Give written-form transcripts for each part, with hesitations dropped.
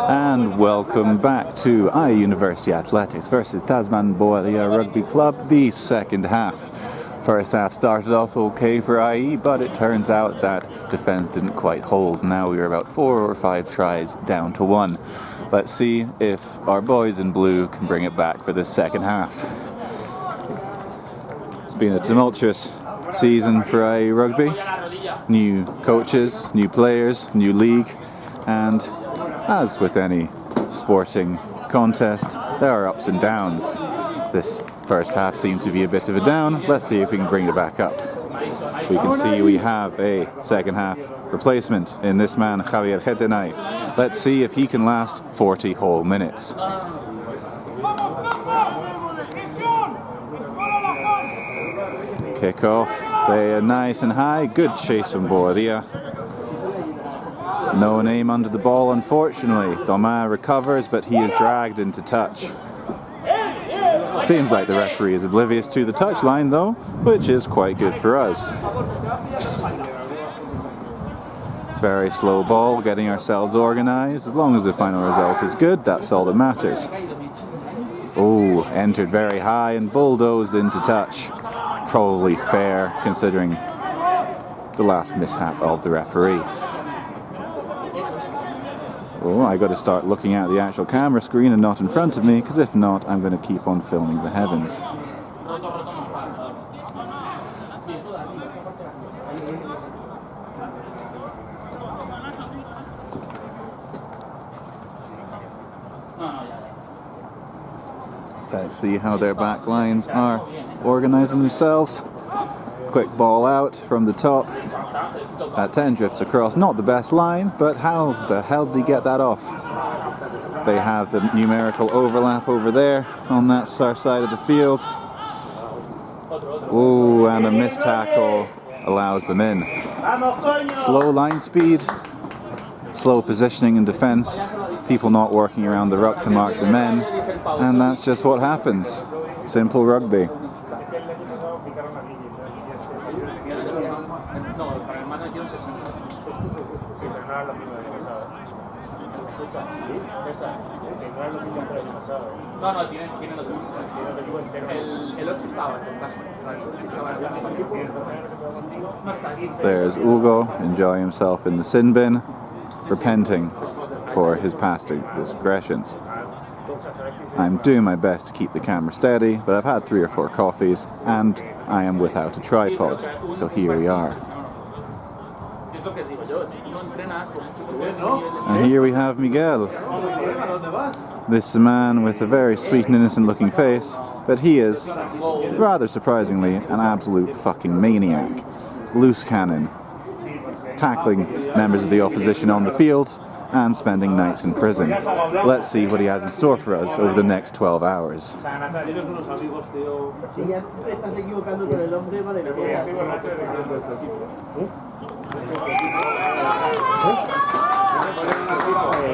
And welcome back to IE University Athletics versus Tasman Rugby Club, the second half. First half started off okay for IE, but it turns out that defence didn't quite hold. Now we are about 4 or 5 tries down to 1. Let's see if our boys in blue can bring it back for this second half. It's been a tumultuous season for IE Rugby. New coaches, new players, new league, and as with any sporting contest, there are ups and downs. This first half seemed to be a bit of a down. Let's see if we can bring it back up. We can see we have a second half replacement in this man, Javier Getenay. Let's see if he can last 40 whole minutes. Kick off, they are nice and high, good chase from Boadilla. No name under the ball, unfortunately. Domain recovers, but he is dragged into touch. Seems like the referee is oblivious to the touchline, though, which is quite good for us. Very slow ball, getting ourselves organised. As long as the final result is good, that's all that matters. Oh, entered very high and bulldozed into touch. Probably fair, considering the last mishap of the referee. Oh, I got to start looking at the actual camera screen and not in front of me, because if not, I'm going to keep on filming the heavens. Let's see how their back lines are organising themselves. Quick ball out from the top. 10 drifts across, not the best line, but how the hell did he get that off? They have the numerical overlap over there on that far side of the field. Ooh, and a missed tackle allows them in. Slow line speed, slow positioning in defence, people not working around the ruck to mark the men, and that's just what happens. Simple rugby. There's Hugo enjoying himself in the sin bin, repenting for his past discretions. I'm doing my best to keep the camera steady, but I've had 3 or 4 coffees and I am without a tripod, so here we are. And here we have Miguel. This is a man with a very sweet and innocent looking face, but he is, rather surprisingly, an absolute fucking maniac. Loose cannon, tackling members of the opposition on the field and spending nights in prison. Let's see what he has in store for us over the next 12 hours.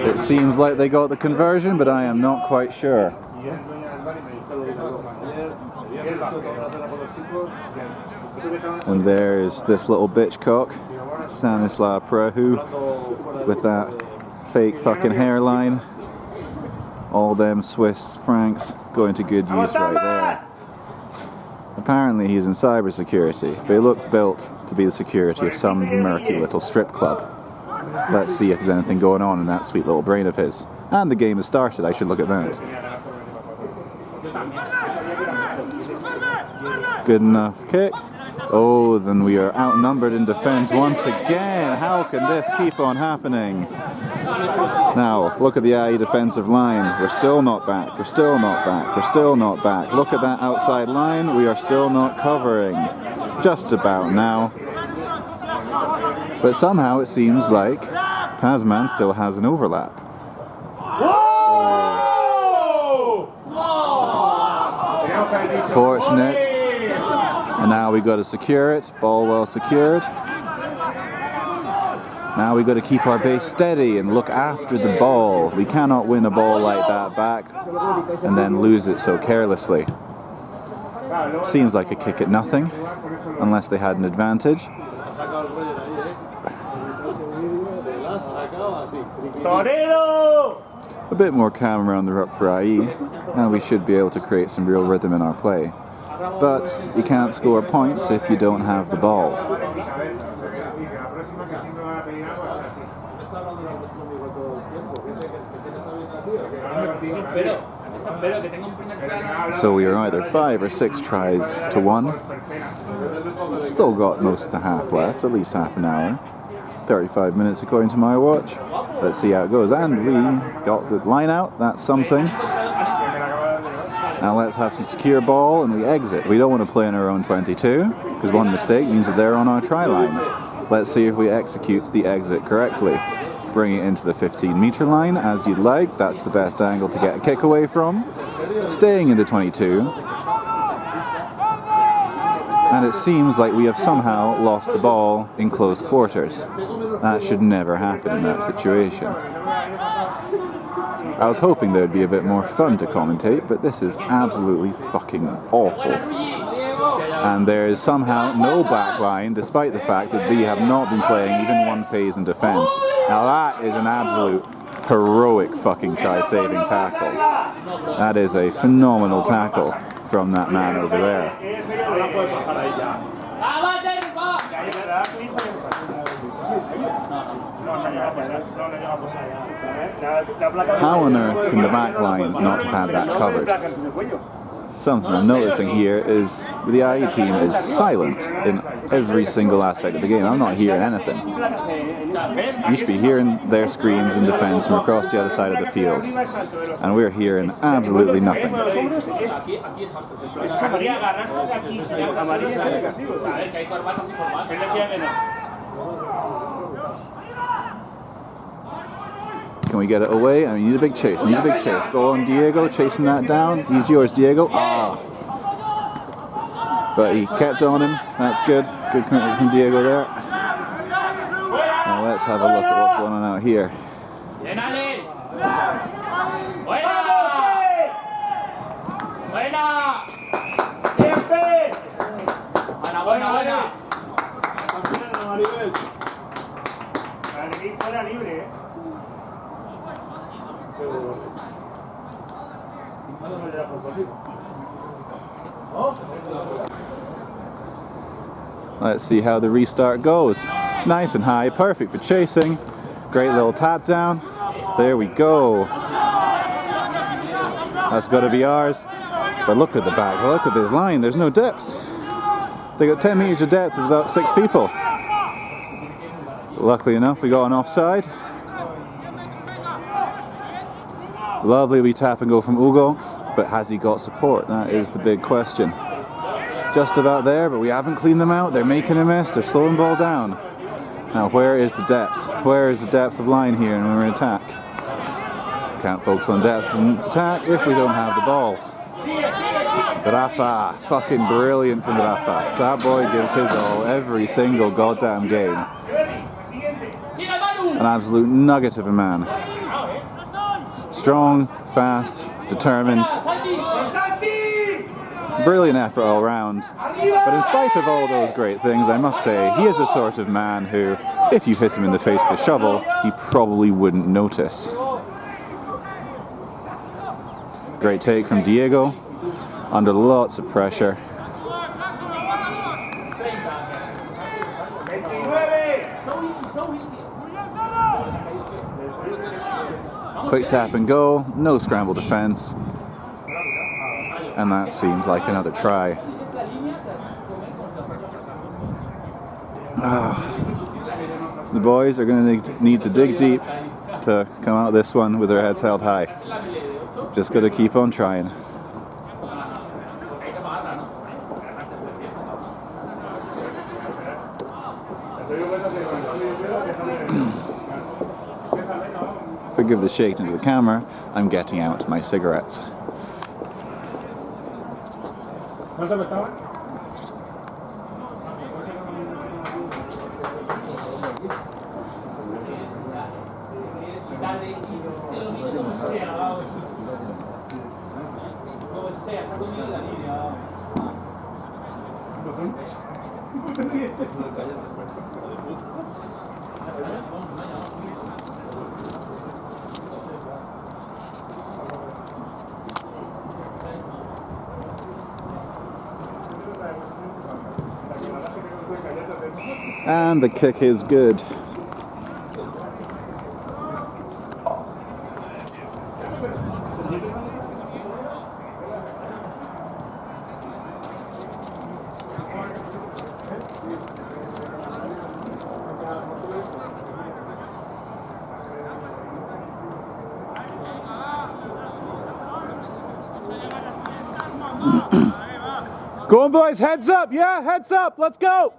It seems like they got the conversion, but I am not quite sure. And there's this little bitchcock, Stanislav Prahu, with that fake fucking hairline. All them Swiss francs going to good use right there. Apparently he's in cybersecurity, but he looks built to be the security of some murky little strip club. Let's see if there's anything going on in that sweet little brain of his. And the game has started, I should look at that. Good enough kick. Oh, then we are outnumbered in defence once again. How can this keep on happening? Now, look at the IE defensive line. We're still not back. We're still not back. We're still not back. Look at that outside line. We are still not covering. Just about now. But somehow it seems like Tasman still has an overlap. Fortunate. And now we got to secure it. Ball well secured. Now we got to keep our base steady and look after the ball. We cannot win a ball like that back and then lose it so carelessly. Seems like a kick at nothing, unless they had an advantage. a bit more calm around the ruck for IE, and we should be able to create some real rhythm in our play. But you can't score points if you don't have the ball. So we are either 5 or 6 tries to 1. Still got most of the half left, at least half an hour. 35 minutes according to my watch. Let's see how it goes. And we got the line out, that's something. Now let's have some secure ball and we exit. We don't want to play in our own 22, because one mistake means that they're on our try line. Let's see if we execute the exit correctly. Bring it into the 15-meter line as you'd like. That's the best angle to get a kick away from. Staying in the 22. And it seems like we have somehow lost the ball in close quarters. That should never happen in that situation. I was hoping there would be a bit more fun to commentate, but this is absolutely fucking awful. And there is somehow no backline, despite the fact that they have not been playing even one phase in defense. Now that is an absolute heroic fucking try-saving tackle. That is a phenomenal tackle from that man over there. How on earth can the back line not have had that covered? Something I'm noticing here is the IE team is silent in every single aspect of the game. I'm not hearing anything. You should be hearing their screams in defense from across the other side of the field. And we're hearing absolutely nothing. Can we get it away? I need a big chase. I need a big chase. Go on, Diego, chasing that down. He's yours, Diego. Ah! But he kept on him. That's good. Good commitment from Diego there. Now let's have a look at what's going on out here. Let's see how the restart goes. Nice and high, perfect for chasing. Great little tap down. There we go. That's got to be ours. But look at the back, look at this line, there's no depth. They got 10 meters of depth with about 6 people. Luckily enough, we got an offside. Lovely wee tap and go from Ugo, but has he got support? That is the big question. Just about there, but we haven't cleaned them out. They're making a mess, they're slowing ball down. Now where is the depth? Where is the depth of line here when we're in attack? Can't focus on depth in attack if we don't have the ball. Rafa, fucking brilliant from Rafa. That boy gives his all every single goddamn game. An absolute nugget of a man. Strong, fast, determined. Brilliant effort all round. But in spite of all those great things, I must say, he is the sort of man who, if you hit him in the face with a shovel, he probably wouldn't notice. Great take from Diego, under lots of pressure. Quick tap and go, no scramble defense. And that seems like another try. The boys are going to need to dig deep to come out of this one with their heads held high. Just got to keep on trying. Forgive the shake into the camera, I'm getting out my cigarettes. And the kick is good. Go on, boys, heads up, yeah, heads up, let's go!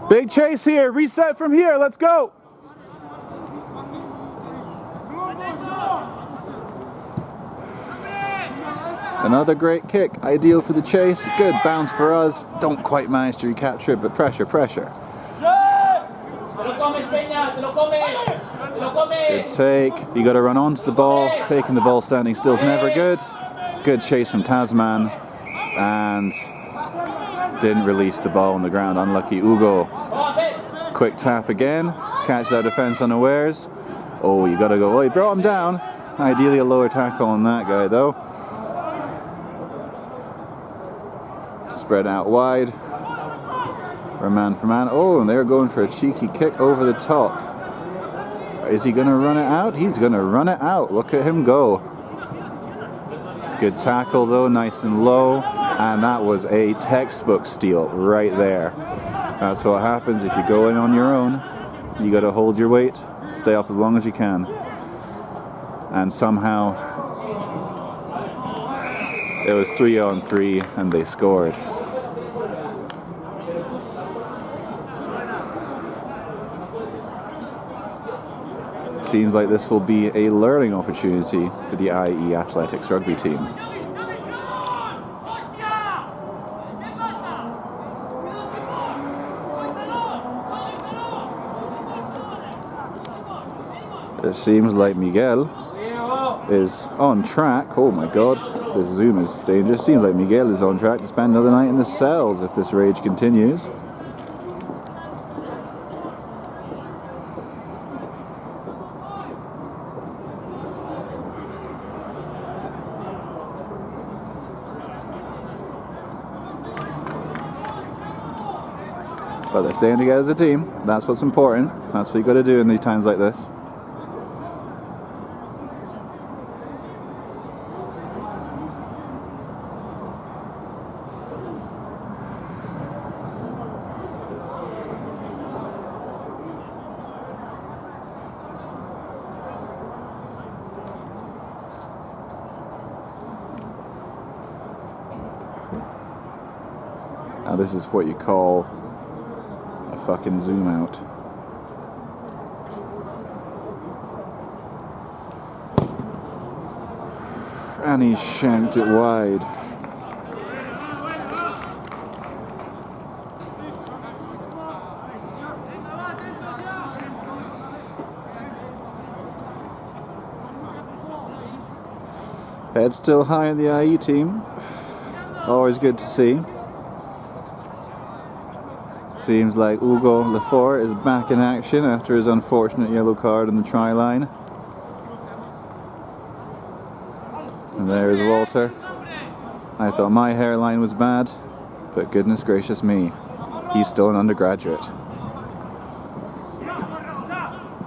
Big chase here, reset from here, let's go! Another great kick, ideal for the chase, good bounce for us, don't quite manage to recapture it, but pressure, pressure. Good take. You got to run onto the ball. Taking the ball standing still is never good. Good chase from Tasman, and didn't release the ball on the ground. Unlucky Ugo. Quick tap again. Catches our defense unawares. Oh, you got to go. Oh, he brought him down. Ideally a lower tackle on that guy though. Spread out wide. For man for man. Oh, and they're going for a cheeky kick over the top. Is he going to run it out? He's going to run it out. Look at him go. Good tackle though, nice and low. And that was a textbook steal right there. That's what happens if you go in on your own. You got to hold your weight, stay up as long as you can. And somehow it was 3-on-3 and they scored. Seems like this will be a learning opportunity for the IE Athletics rugby team. It seems like Miguel is on track. Oh my god, this zoom is dangerous. Seems like Miguel is on track to spend another night in the cells if this rage continues. But they're staying together as a team. That's what's important. That's what you got to do in these times like this. Now this is what you call a fucking zoom out. And he shanked it wide. Head still high in the IE team. Always good to see. Seems like Ugo Lefort is back in action after his unfortunate yellow card on the try line. And there's Walter. I thought my hairline was bad, but goodness gracious me, he's still an undergraduate.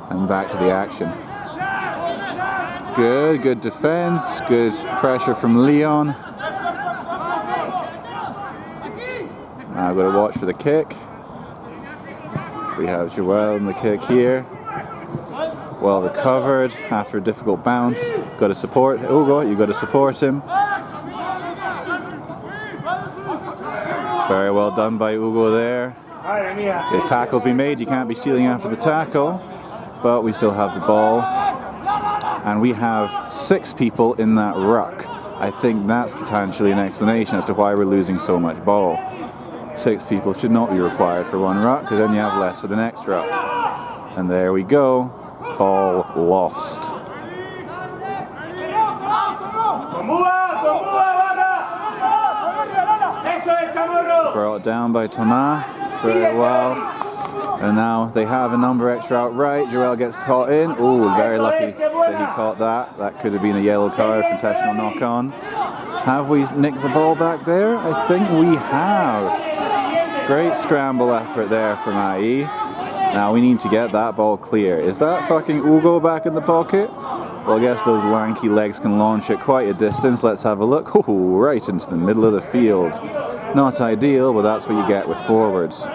And back to the action. Good defense, good pressure from Leon. Now I've got to watch for the kick. We have Joel in the kick here. Well recovered after a difficult bounce. Got to support Ugo, you got to support him. Very well done by Ugo there. His tackle's been made, you can't be stealing after the tackle. But we still have the ball. And we have 6 people in that ruck. I think that's potentially an explanation as to why we're losing so much ball. 6 people should not be required for one ruck, because then you have less for the next ruck. And there we go. Ball lost. Brought down by Thomas. Very well. And now they have a number extra outright. Joel gets caught in. Oh, very lucky that he caught that. That could have been a yellow card, intentional knock on. Have we nicked the ball back there? I think we have. Great scramble effort there from IE. Now we need to get that ball clear. Is that fucking Ugo back in the pocket? Well, I guess those lanky legs can launch it quite a distance. Let's have a look. Oh, right into the middle of the field. Not ideal, but that's what you get with forwards.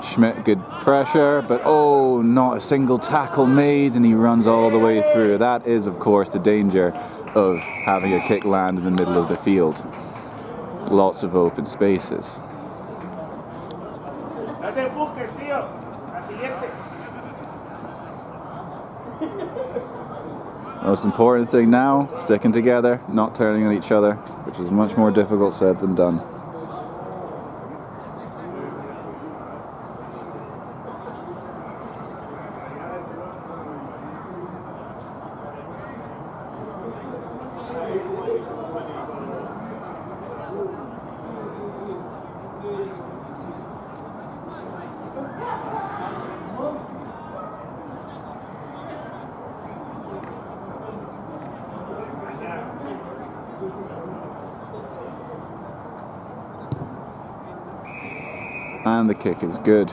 Schmidt, good pressure, but oh, not a single tackle made, and he runs all the way through. That is, of course, the danger of having a kick land in the middle of the field. Lots of open spaces. Most important thing now, sticking together, not turning on each other, which is much more difficult said than done. And the kick is good.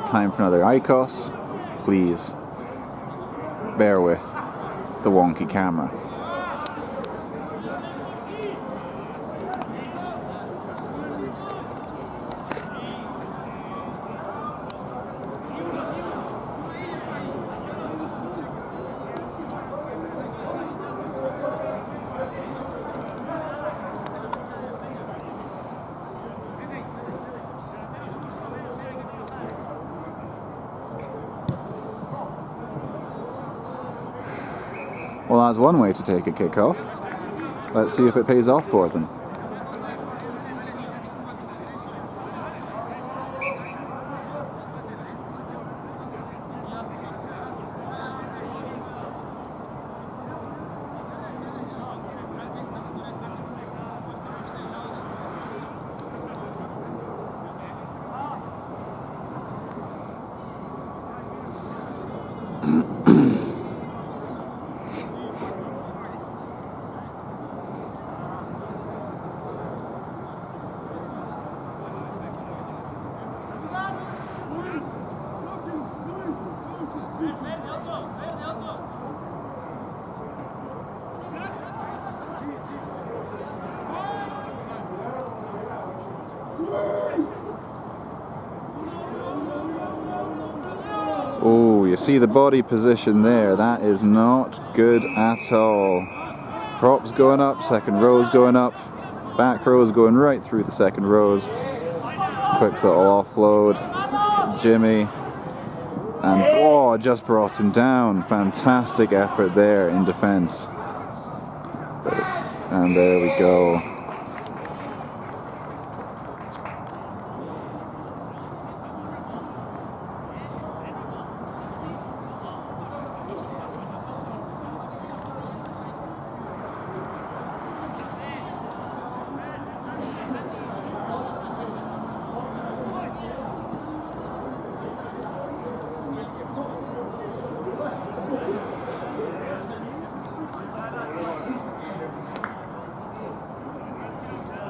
Time for another ICOS. Please bear with the wonky camera. Well, that's one way to take a kickoff. Let's see if it pays off for them. Oh, you see the body position there. That is not good at all. Props going up, second rows going up, back rows going right through the second rows. Quick little offload. Jimmy. And oh, just brought him down. Fantastic effort there in defense. And there we go.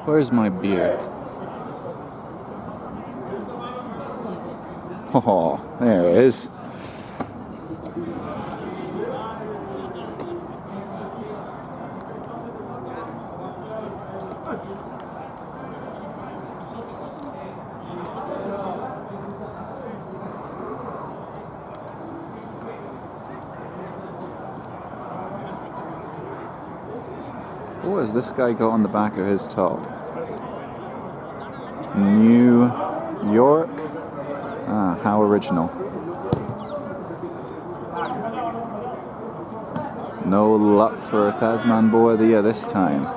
Where's my beer? Oh, there it is. What has this guy got on the back of his top? New York? Ah, how original. No luck for Tasman boy this time.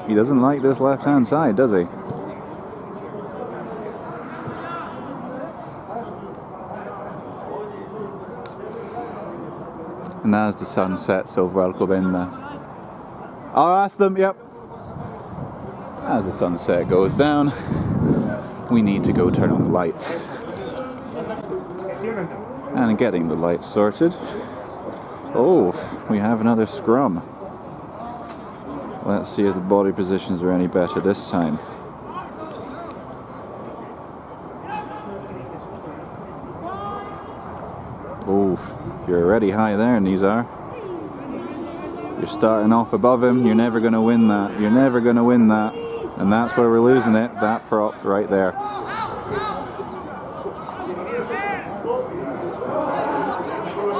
He doesn't like this left-hand side, does he? And as the sun sets over Alcobendas, I'll ask them, yep. As the sunset goes down, we need to go turn on the lights. And getting the lights sorted. Oh, we have another scrum. Let's see if the body positions are any better this time. Oh, you're already high there, Nizar. You're starting off above him. You're never going to win that. You're never going to win that. And that's where we're losing it. That prop right there.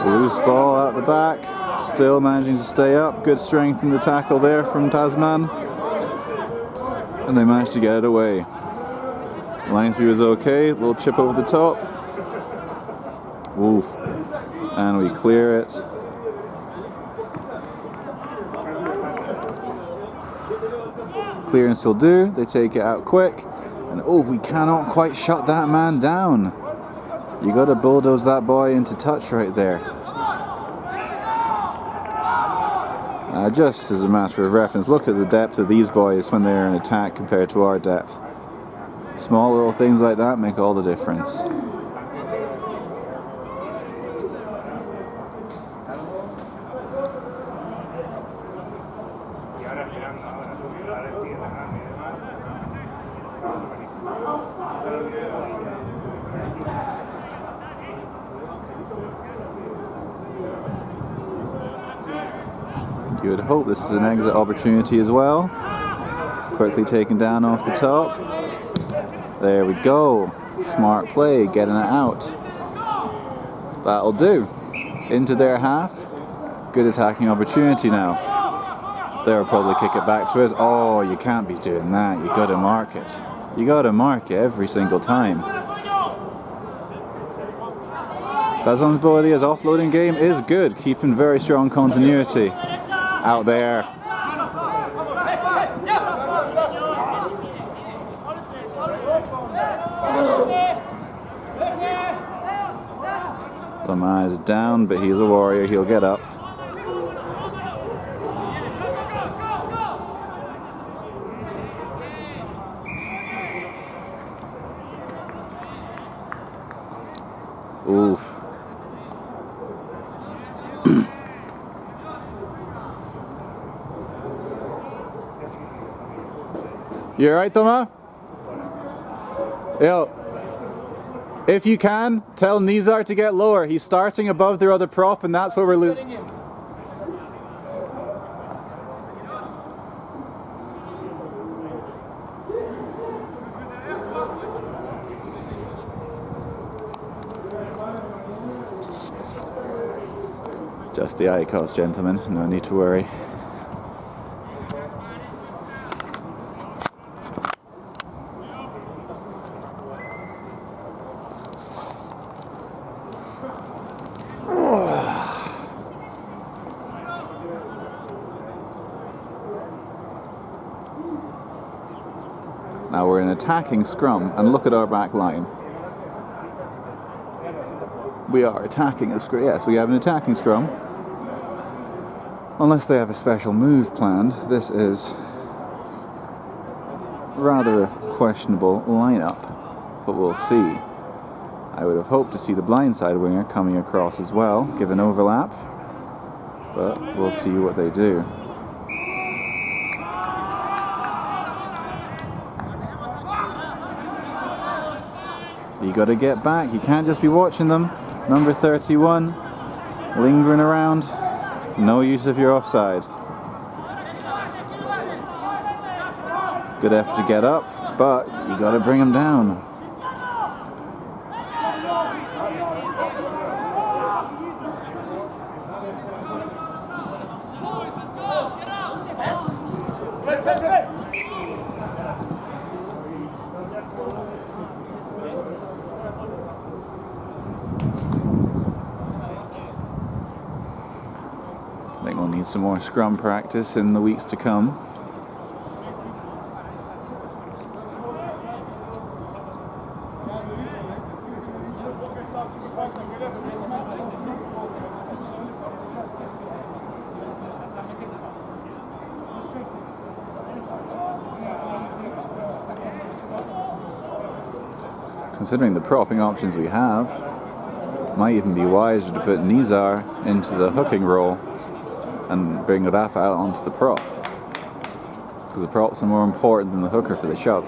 Loose ball out the back. Still managing to stay up. Good strength in the tackle there from Tasman. And they managed to get it away. Line speed was okay. A little chip over the top. Oof. And we clear it. Clearance will do. They take it out quick. And oh, we cannot quite shut that man down. You got to bulldoze that boy into touch right there. Just as a matter of reference, look at the depth of these boys when they're in attack compared to our depth. Small little things like that make all the difference. You would hope this is an exit opportunity as well. Quickly taken down off the top. There we go. Smart play, getting it out. That'll do. Into their half. Good attacking opportunity now. They'll probably kick it back to us. Oh, you can't be doing that. You got to mark it. You got to mark it every single time. Tasman's Boadia's offloading game is good, keeping very strong continuity. Out there. Some eyes down, but he's a warrior, he'll get up. Oof. You alright, Thomas? Yo, if you can, tell Nizar to get lower. He's starting above their other prop, and that's where we're losing. Just the icos, gentlemen. No need to worry. Now we're in attacking scrum, and look at our back line. We are attacking a scrum. Yes, we have an attacking scrum. Unless they have a special move planned, this is rather a questionable lineup, but we'll see. I would have hoped to see the blindside winger coming across as well, given overlap, but we'll see what they do. You got to get back. You can't just be watching them. Number 31, lingering around. No use of your offside. Good effort to get up, but you got to bring them down. I think we'll need some more scrum practice in the weeks to come. considering the propping options we have, might even be wiser to put Nizar into the hooking role and bring Rafa out onto the prop. Because the props are more important than the hooker for the shove.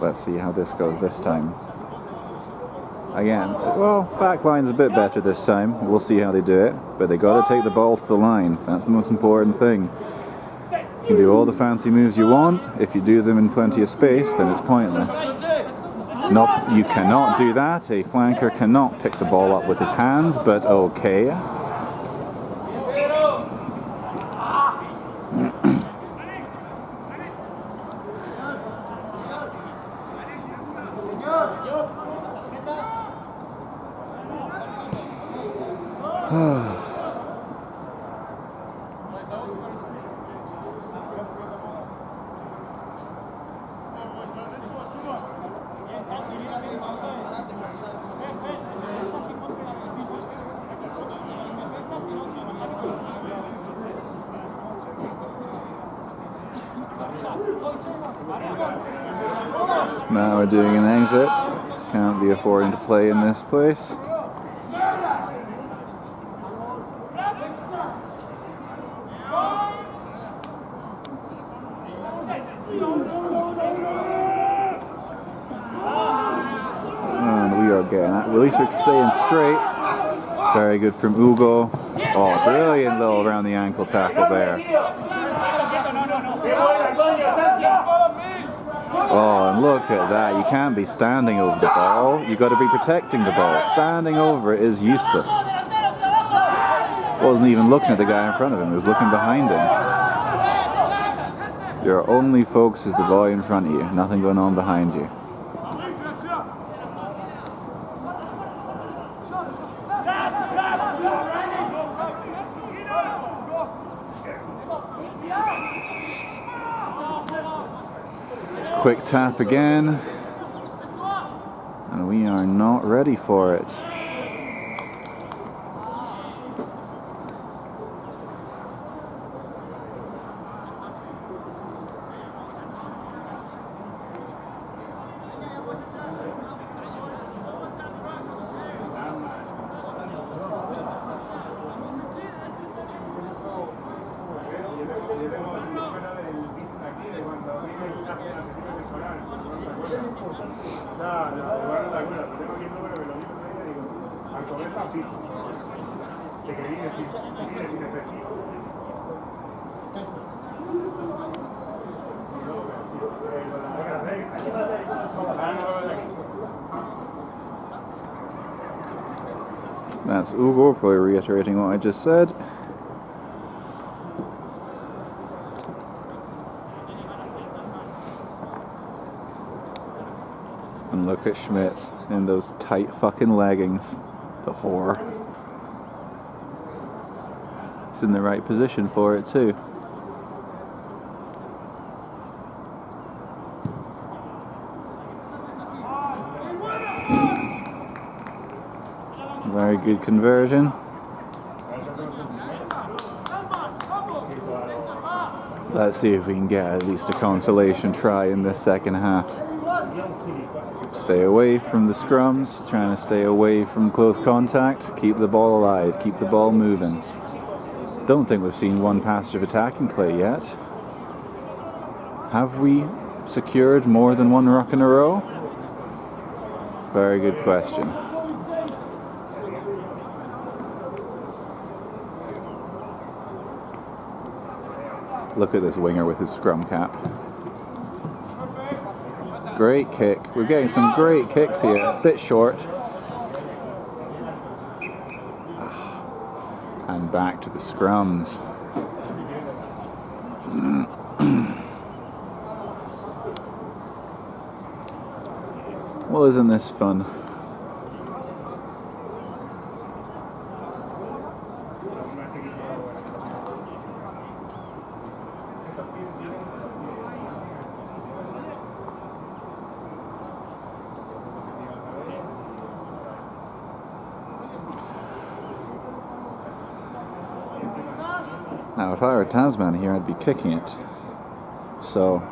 Let's see how this goes this time. Again, well, backline's a bit better this time. We'll see how they do it. But they got to take the ball to the line. That's the most important thing. You can do all the fancy moves you want. If you do them in plenty of space, then it's pointless. You cannot do that. A flanker cannot pick the ball up with his hands, but okay. Now we're doing an exit. Can't be affording to play in this place. And we are getting at least we're staying straight. Very good from Ugo. Oh, brilliant little around the ankle tackle there. Oh, and look at that. You can't be standing over the ball. You've got to be protecting the ball. Standing over it is useless. Wasn't even looking at the guy in front of him. He was looking behind him. Your only focus is the boy in front of you. Nothing going on behind you. Quick tap again, and we are not ready for it. That's Ugo, probably reiterating what I just said. And look at Schmidt in those tight fucking leggings. The whore. He's in the right position for it too. Very good conversion. Let's see if we can get at least a consolation try in this second half. Stay away from the scrums, trying to stay away from close contact, keep the ball alive, keep the ball moving. Don't think we've seen one passage of attacking play yet. Have we secured more than one ruck in a row? Very good question. Look at this winger with his scrum cap. Great kick. We're getting some great kicks here. A bit short. And back to the scrums. Well, isn't this fun? Now, if I were Tasman here, I'd be kicking it. So,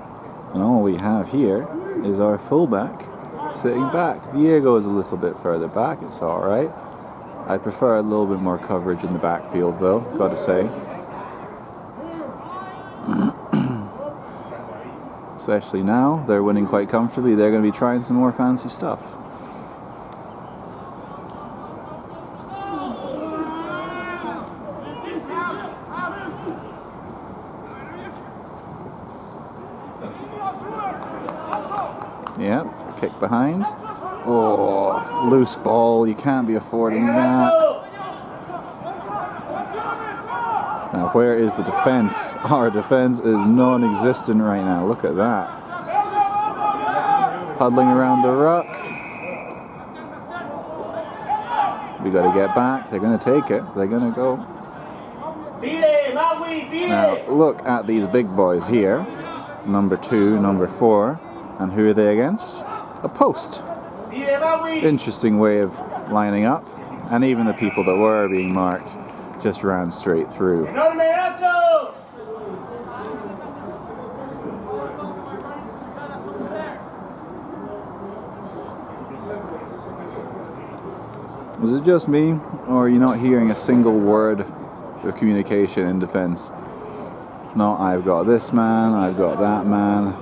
and all we have here is our fullback sitting back. Diego is a little bit further back, it's alright. I prefer a little bit more coverage in the backfield though, gotta say. Especially now, they're winning quite comfortably. They're going to be trying some more fancy stuff. Yep, kick behind. Oh, loose ball, you can't be affording that. Now, where is the defense? Our defense is non-existent right now. Look at that. Huddling around the ruck. We got to get back. They're going to take it. They're going to go. Now, look at these big boys here. Number 2, number 4. And who are they against? A post. Interesting way of lining up. And even the people that were being marked just ran straight through. Was it just me, or are you not hearing a single word of communication in defense? No, I've got this man, I've got that man.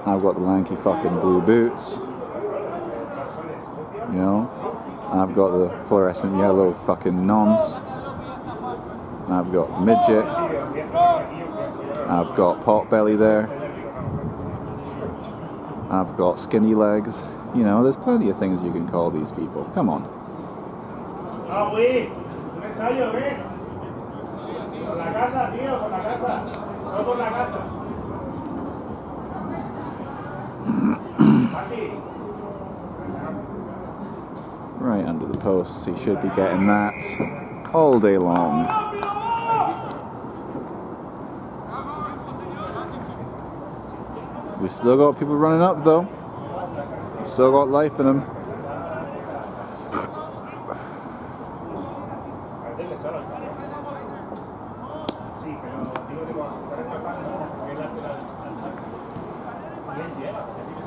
I've got the lanky fucking blue boots. You know? I've got the fluorescent yellow fucking nonce. I've got the midget. I've got potbelly there. I've got skinny legs. You know, there's plenty of things you can call these people. Come on. Right under the posts, he should be getting that all day long. We still got people running up though. Still got life in them.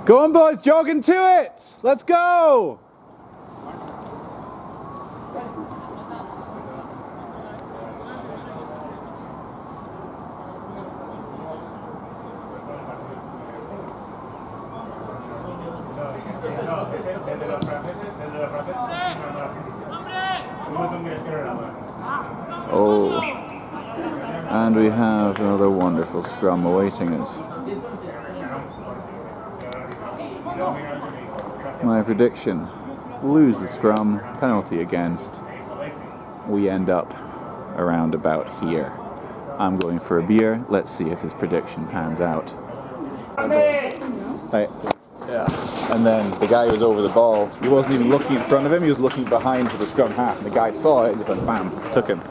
Go on boys, jogging to it! Let's go! Oh, and we have another wonderful scrum awaiting us. My prediction, lose the scrum, penalty against, we end up around about here. I'm going for a beer, let's see if this prediction pans out. Right. Yeah. And then the guy who was over the ball, he wasn't even looking in front of him, he was looking behind for the scrum half, and the guy saw it and just went bam, took him.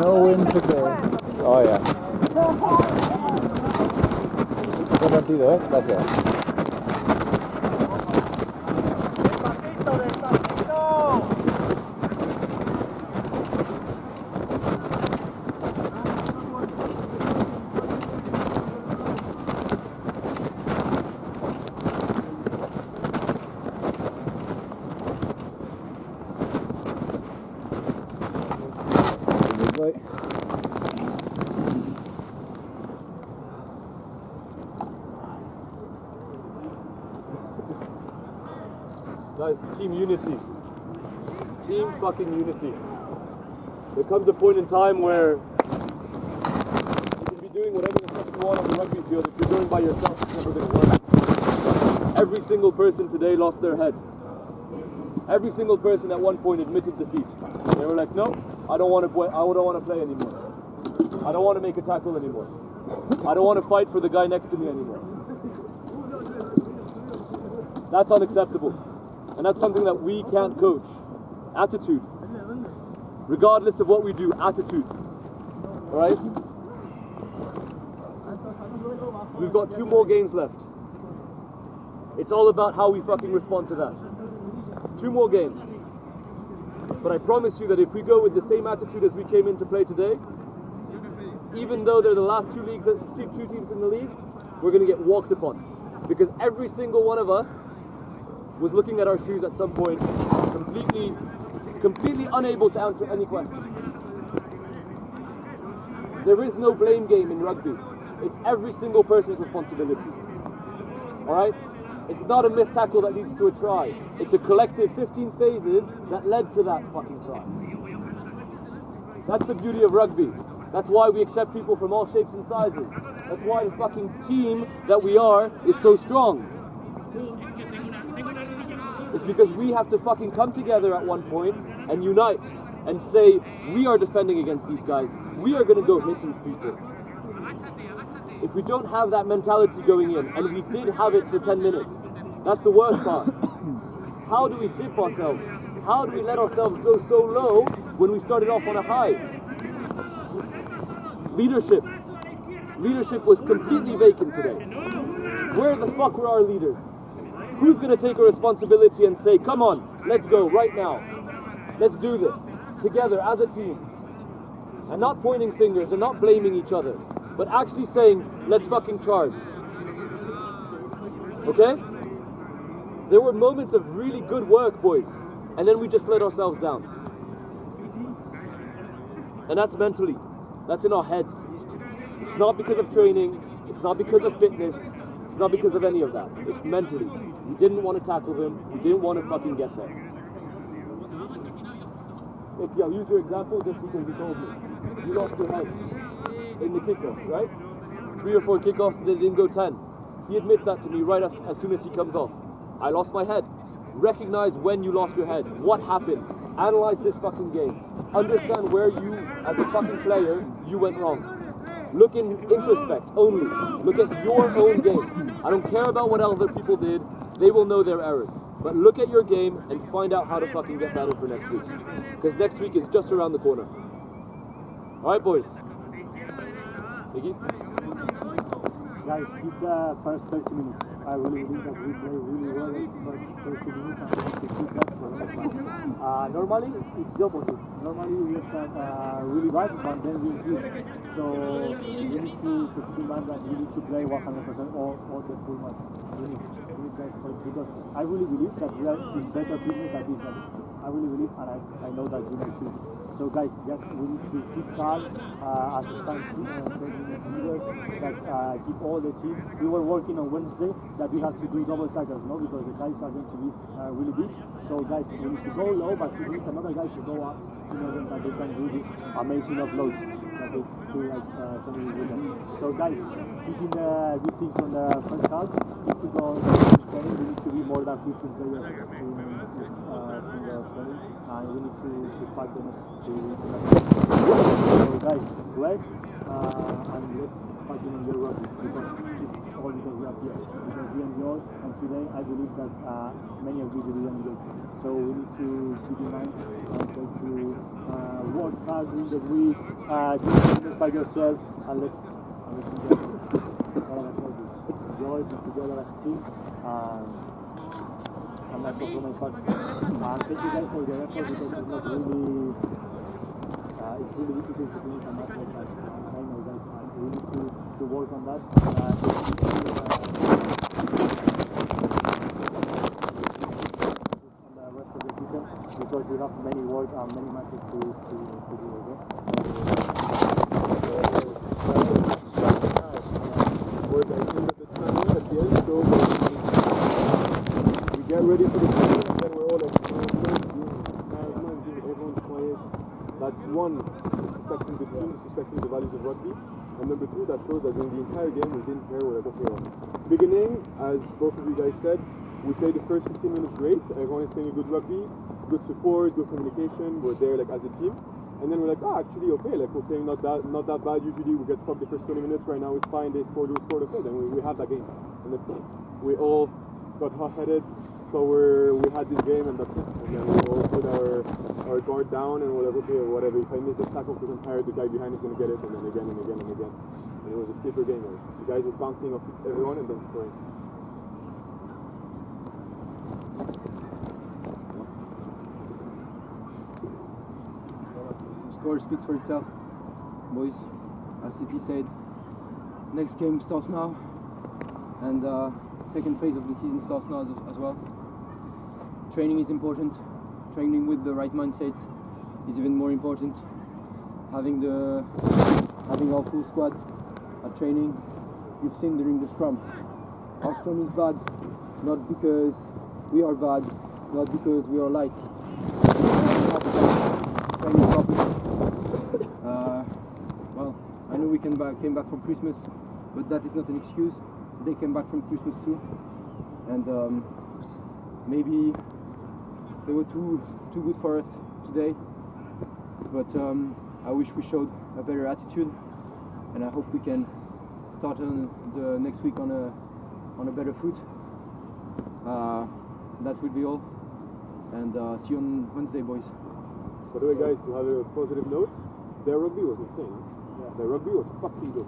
No win today. Oh yeah. Despacito, gracias. Guys, team unity. Team fucking unity. There comes a point in time where you can be doing whatever the fuck you want on the rugby field. If you're doing by yourself, it's never going to work. Every single person today lost their head. Every single person at one point admitted defeat. They were like, no, I don't want to play anymore. I don't want to make a tackle anymore. I don't want to fight for the guy next to me anymore. That's unacceptable. And that's something that we can't coach. Attitude. Regardless of what we do, attitude. Alright? We've got 2 more games left. It's all about how we fucking respond to that. 2 more games. But I promise you that if we go with the same attitude as we came in to play today, even though they're the last 2 teams in the league, we're going to get walked upon. Because every single one of us was looking at our shoes at some point, completely unable to answer any question. There is no blame game in rugby. It's every single person's responsibility. Alright? It's not a missed tackle that leads to a try. It's a collective 15 phases that led to that fucking try. That's the beauty of rugby. That's why we accept people from all shapes and sizes. That's why the fucking team that we are is so strong. It's because we have to fucking come together at one point and unite and say, we are defending against these guys. We are going to go hit these people. If we don't have that mentality going in, and we did have it for 10 minutes, that's the worst part. How do we dip ourselves? How do we let ourselves go so low when we started off on a high? Leadership. Leadership was completely vacant today. Where the fuck were our leaders? Who's going to take a responsibility and say, come on, let's go right now. Let's do this together as a team. And not pointing fingers and not blaming each other, but actually saying, let's fucking charge. Okay? There were moments of really good work, boys, and then we just let ourselves down. And that's mentally. That's in our heads. It's not because of training. It's not because of fitness. It's not because of any of that. It's mentally. We didn't want to tackle them. We didn't want to fucking get there. I'll use your example just because you told me. You lost your head in the kickoff, right? 3 or 4 kickoffs, they didn't go 10. He admits that to me right as soon as he comes off. I lost my head. Recognize when you lost your head. What happened? Analyze this fucking game. Understand where you, as a fucking player, you went wrong. Look in introspect only. Look at your own game. I don't care about what other people did. They will know their errors. But look at your game and find out how to fucking get better for next week. Because next week is just around the corner. Alright, boys. Iggy? Guys, it's the first 30 minutes. I really believe that we play really well in the first 30 minutes and we have to keep that for the next match. Normally, it's the opposite. Normally, we start really bad, but then we improve. So, we need to keep in mind that we need to play 100% or the full match. We need guys for it because I really believe that we are in better business than this match. I really believe, and I know that we need to. So guys, just we need to keep calm as a stand team and leaders that keep all the team. We were working on Wednesday that we have to do double tackles, no, because the guys are going to be really big. So guys, we need to go low, but we need another guy to go up in order that they can do this amazing uploads that they feel like something is with them. So guys, keeping the good things from the first half, if we go training, we need to be more than 15 players in the training, and we need to fight them to so guys, rest and let's fucking enjoy rugby because it's all because we are here, because we enjoy, and today I believe that many of you will enjoy. So we need to keep in mind and try to work hard during the week, just fitness by yourself, and let's enjoy it. All I told you. Enjoy it together as a team, and that's all from my part. Thank you guys for your effort because it's not really, it's really difficult to finish a match like that. I know guys, we need to work on that. Because we have many work and many matches to do, okay? We get ready for the game and then we're all like, everyone's quiet. That's one, respecting the team, respecting the values of rugby. And number two, that shows that during the entire game we didn't care what beginning, as both of you guys said, we played the first 15 minutes great, everyone is playing a good rugby, good support, good communication, we're there like as a team. And then we're like, actually okay, like we're playing not that bad. Usually we get fucked the first 20 minutes, right now it's fine, we scored okay, then we have that game. And then we all got hot-headed, so we had this game and that's it. And then we all put our guard down and we're like, okay, whatever, if I miss the tackle because I'm tired, the guy behind is going to get it, and then again and again and again. And it was a sleeper game. The guys were bouncing off everyone and then scoring. Score speaks for itself, boys. As City said, next game starts now, and second phase of the season starts now as well. Training is important. Training with the right mindset is even more important. Having our full squad at training. You've seen during the scrum. Our scrum is bad, not because we are bad, not because we are light. Training properly. Well, I know we came back from Christmas, but that is not an excuse. They came back from Christmas too, and maybe they were too good for us today. But I wish we showed a better attitude, and I hope we can start on the next week on a better foot. That will be all, and see you on Wednesday, boys. By the way, guys, to have a positive note, their rugby was insane. Yeah. Their rugby was fucking good.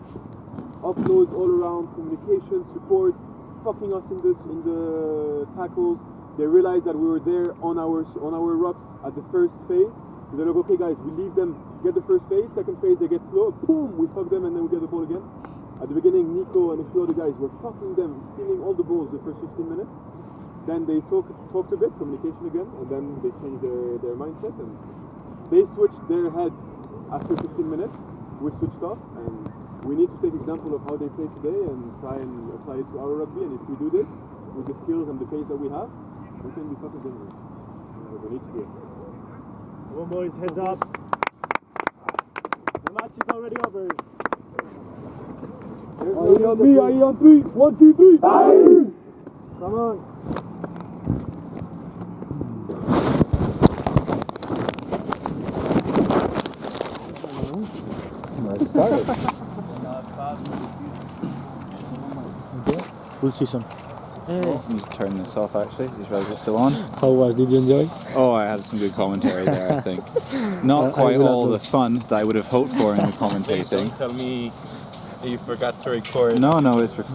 Uploads all around, communication, support, fucking us in the tackles. They realized that we were there on our rucks at the first phase. So they're like, okay, guys, we leave them get the first phase. Second phase, they get slow. Boom, we fuck them, and then we get the ball again. At the beginning, Nico and a few other guys were fucking them, stealing all the balls the first 15 minutes. Then they talked a bit, communication again, and then they changed their mindset and they switched their head after 15 minutes. We switched off, and we need to take example of how they play today and try and apply it to our rugby. And if we do this with the skills and the pace that we have, we can be fucking dangerous. We need to do it. Come on, boys, heads up. The match is already over. Are you on me? Are you on three? 1, 2, 3. Aye! Come on. Started. Full season. I need to turn this off actually. Is it still on? How was? Did you enjoy? Oh, I had some good commentary there, I think. Not quite all the fun that I would have hoped for in the commentating. Don't tell me you forgot to record. No, it's recording.